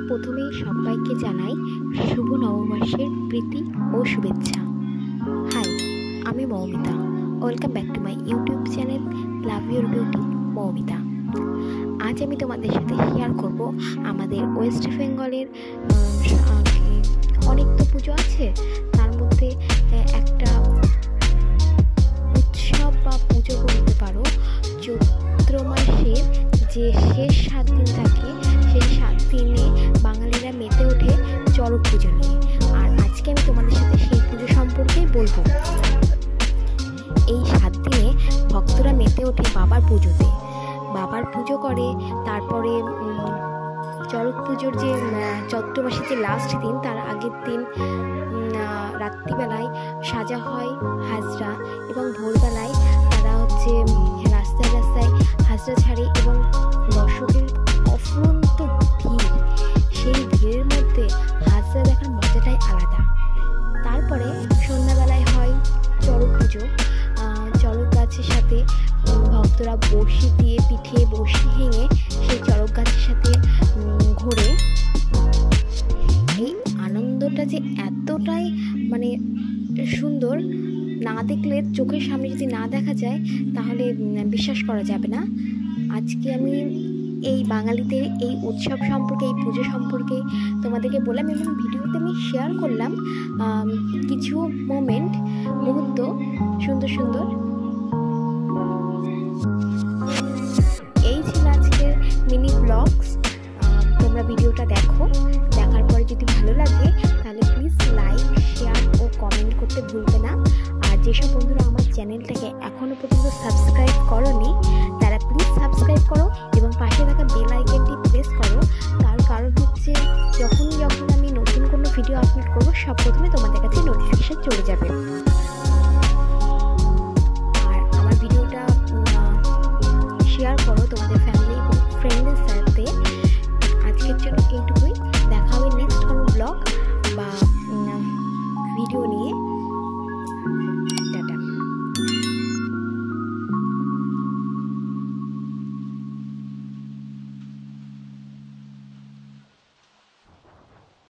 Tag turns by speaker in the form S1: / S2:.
S1: প্রথমেই সবাইকে জানাই শুভ নববর্ষের প্রীতি ও শুভেচ্ছা। হাই, আমি Moumita. Welcome back to my YouTube channel love your beauty Moumita. আজ আমি তোমাদের সাথে শেয়ার করব আমাদের ওয়েস্ট বেঙ্গলের অনেক তো পুজো আছে, তার মধ্যে একটা উৎসব বা পুজো বলতে পারো চৈত্র মাসের যে শেষ 7 দিন থাকে, সেই 7 দিনে বাঙালিরা মেতে ওঠে চড়ক পুজো নিয়ে। আর আজকে আমি তোমাদের সাথে সেই পুজো সম্পর্কেই বলবো। এই 7 দিনে ভক্তরা মেতে ওঠে বাবার পুজোতে, বাবার পুজো করে। তারপরে চড়ক পুজোর যে চৈত্র মাসের যে লাস্ট দিন, তার আগের দিন রাত্রিবেলায় সাজা হয় হাজরা, এবং ভোরবেলায় তারা রাস্তায় রাস্তায় হাজরা ছাড়ে এবং দর্শকের অফুরন্ত ভিড়। সেই ভিড়ের মধ্যে হাজরা দেখার মজাটাই আলাদা। তারপরে সন্ধ্যাবেলায় হয় চড়ক পুজো। চড়ক গাছের সাথে ভক্তরা বড়শি দিয়ে, পিঠে বড়শি ভেঙে সেই চড়ক গাছের সাথে ঘোরে। এই আনন্দটা যে এতটাই সুন্দর, না দেখলে, চোখের সামনে যদি না দেখা যায় তাহলে বিশ্বাস করা যাবে না। আজকে আমি এই বাঙালিদের এই উৎসব সম্পর্কে, এই পুজো সম্পর্কে তোমাদেরকে বললাম, এবং ভিডিওতে আমি শেয়ার করলাম কিছু মুহূর্ত, সুন্দর সুন্দর। এই ছিল আজকের মিনি ব্লগস। তোমরা ভিডিওটা দেখো, দেখার পরে যদি ভালো লাগে তাহলে প্লিজ লাইক, শেয়ার ও কমেন্ট করতে ভুলবে না। আর যেসব বন্ধুরা আমার চ্যানেলটাকে এখনও পর্যন্ত সাবস্ক্রাইব করোনি, তারা প্লিজ সাবস্ক্রাইব করো এবং পাশে থাকা বেল আইকনটি প্রেস করো। তার কারণ হচ্ছে যখন আমি নতুন কোনো ভিডিও আপলোড করবো, সব প্রথমে তোমাদের কাছে নোটিফিকেশন চলে যাবে।